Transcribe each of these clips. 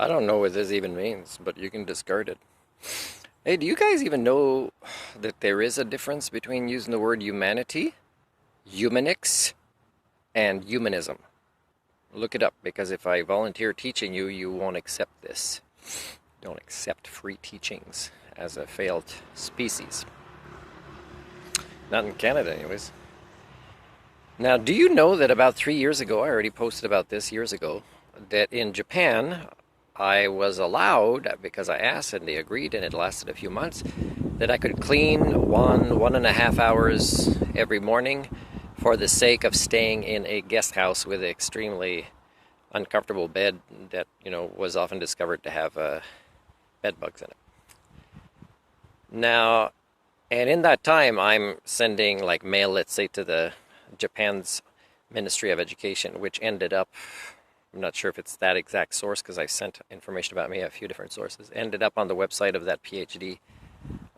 I don't know what this even means, but you can discard it. Hey, do you guys even know that there is a difference between using the word humanity, humanics, and humanism? Look it up, because if I volunteer teaching you, you won't accept this. Don't accept free teachings as a failed species. Not in Canada, anyways. Now, do you know that about 3 years ago, I already posted about this years ago, that in Japan, I was allowed, because I asked and they agreed, and it lasted a few months, that I could clean 1.5 hours every morning for the sake of staying in a guest house with an extremely uncomfortable bed that, was often discovered to have bed bugs in it. Now, and in that time, I'm sending like mail, let's say, to the Japan's Ministry of Education, which ended up, I'm not sure if it's that exact source because I sent information about me at a few different sources, ended up on the website of that PhD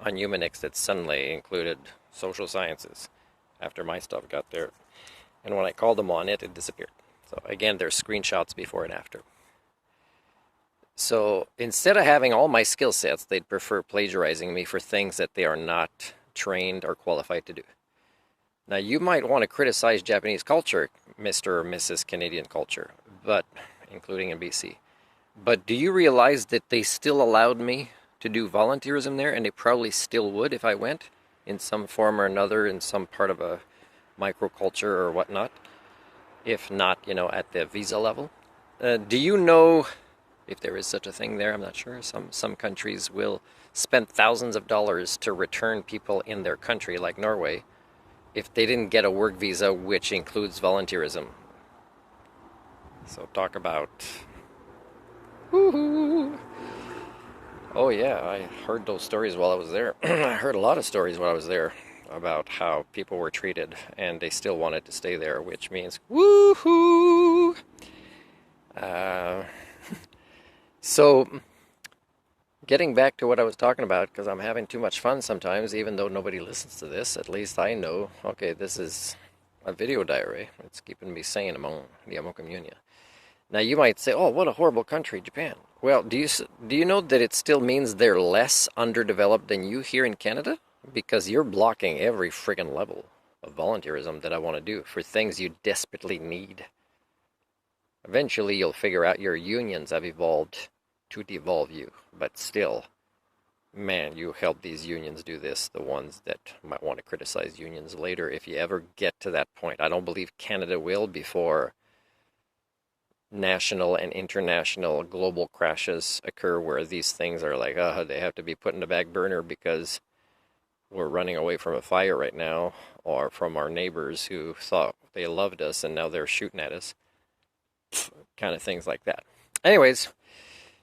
on humanics that suddenly included social sciences after my stuff got there. And when I called them on it, it disappeared. So again, there's screenshots before and after. So instead of having all my skill sets, they'd prefer plagiarizing me for things that they are not trained or qualified to do. Now, you might want to criticize Japanese culture, Mr. or Mrs. Canadian culture, but including in BC. But do you realize that they still allowed me to do volunteerism there, and they probably still would if I went in some form or another, in some part of a microculture or whatnot, if not, at the visa level? Do you know, if there is such a thing there, I'm not sure, some countries will spend thousands of dollars to return people in their country, like Norway, if they didn't get a work visa, which includes volunteerism. So talk about... Woohoo! Oh yeah, I heard those stories while I was there. I heard a lot of stories while I was there about how people were treated and they still wanted to stay there, which means woohoo! So, getting back to what I was talking about, because I'm having too much fun sometimes, even though nobody listens to this, at least I know, okay, this is a video diary. It's keeping me sane among the Amo community. Now, you might say, oh, what a horrible country, Japan. Well, do you know that it still means they're less underdeveloped than you here in Canada? Because you're blocking every friggin' level of volunteerism that I want to do for things you desperately need. Eventually, you'll figure out your unions have evolved to devolve you, but still, man, you help these unions do this, the ones that might want to criticize unions later if you ever get to that point. I don't believe Canada will before national and international global crashes occur where these things are like, they have to be put in the back burner because we're running away from a fire right now, or from our neighbors who thought they loved us and now they're shooting at us. Kind of things like that. Anyways,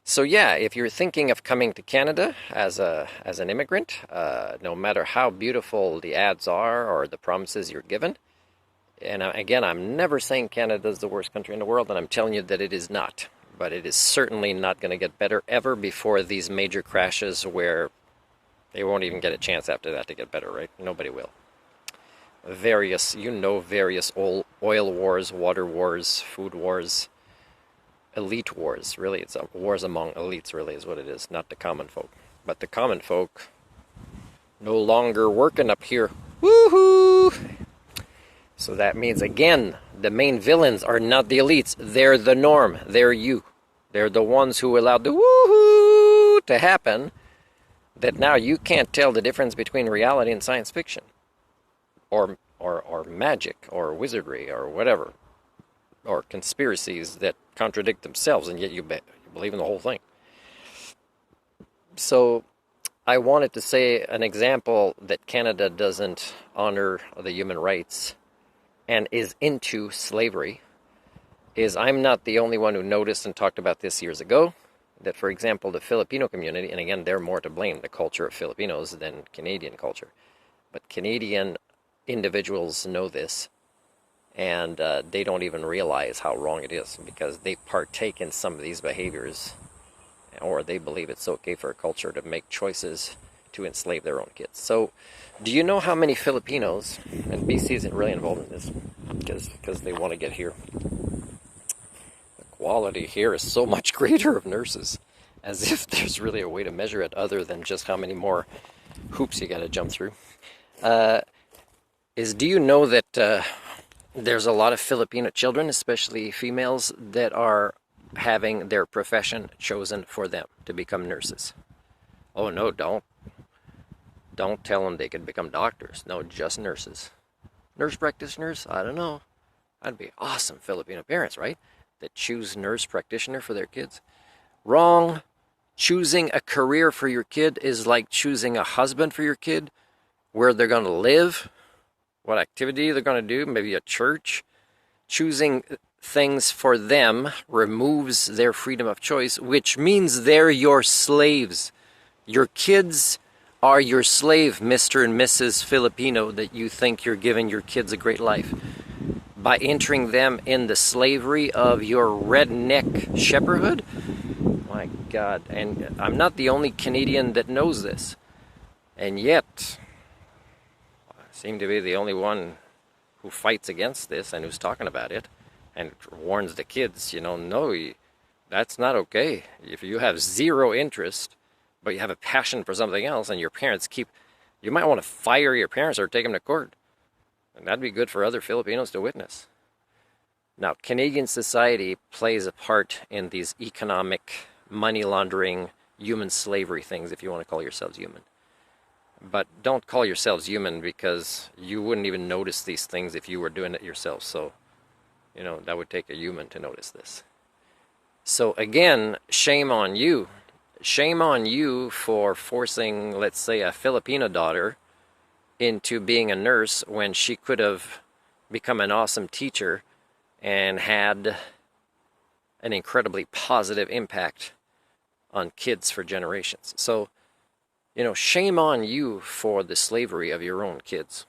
so yeah, if you're thinking of coming to Canada as an immigrant, no matter how beautiful the ads are or the promises you're given, and again, I'm never saying Canada is the worst country in the world, and I'm telling you that it is not. But it is certainly not going to get better ever before these major crashes where they won't even get a chance after that to get better, right? Nobody will. Various oil wars, water wars, food wars, elite wars. Really, it's wars among elites, really, is what it is, not the common folk. But the common folk no longer working up here. Woohoo! So that means, again, the main villains are not the elites. They're the norm. They're you. They're the ones who allowed the woohoo to happen, that now you can't tell the difference between reality and science fiction. Or magic, or wizardry, or whatever. Or conspiracies that contradict themselves, and yet you believe in the whole thing. So, I wanted to say an example that Canada doesn't honor the human rights and is into slavery is, I'm not the only one who noticed and talked about this years ago, that, for example, the Filipino community, and again, they're more to blame, the culture of Filipinos, than Canadian culture. But Canadian individuals know this, and they don't even realize how wrong it is because they partake in some of these behaviors, or they believe it's okay for a culture to make choices to enslave their own kids. So, do you know how many Filipinos, and BC isn't really involved in this because they want to get here. The quality here is so much greater of nurses, as if there's really a way to measure it other than just how many more hoops you got to jump through. Do you know that there's a lot of Filipino children, especially females, that are having their profession chosen for them to become nurses? Oh no, don't tell them they could become doctors. No, just nurses. Nurse practitioners? I don't know. That'd be awesome. Filipino parents, right? That choose nurse practitioner for their kids. Wrong. Choosing a career for your kid is like choosing a husband for your kid, where they're going to live, what activity they're going to do, maybe a church. Choosing things for them removes their freedom of choice, which means they're your slaves. Your kids are your slave, Mr. and Mrs. Filipino, that you think you're giving your kids a great life. By entering them in the slavery of your redneck shepherdhood? My God, and I'm not the only Canadian that knows this. And yet, I seem to be the only one who fights against this and who's talking about it and warns the kids, no, that's not okay. If you have zero interest, but you have a passion for something else, and your parents you might want to fire your parents or take them to court. And that'd be good for other Filipinos to witness. Now, Canadian society plays a part in these economic, money laundering, human slavery things, if you want to call yourselves human. But don't call yourselves human, because you wouldn't even notice these things if you were doing it yourself. So, that would take a human to notice this. So again, shame on you. Shame on you for forcing, let's say, a Filipino daughter into being a nurse when she could have become an awesome teacher and had an incredibly positive impact on kids for generations. So, shame on you for the slavery of your own kids.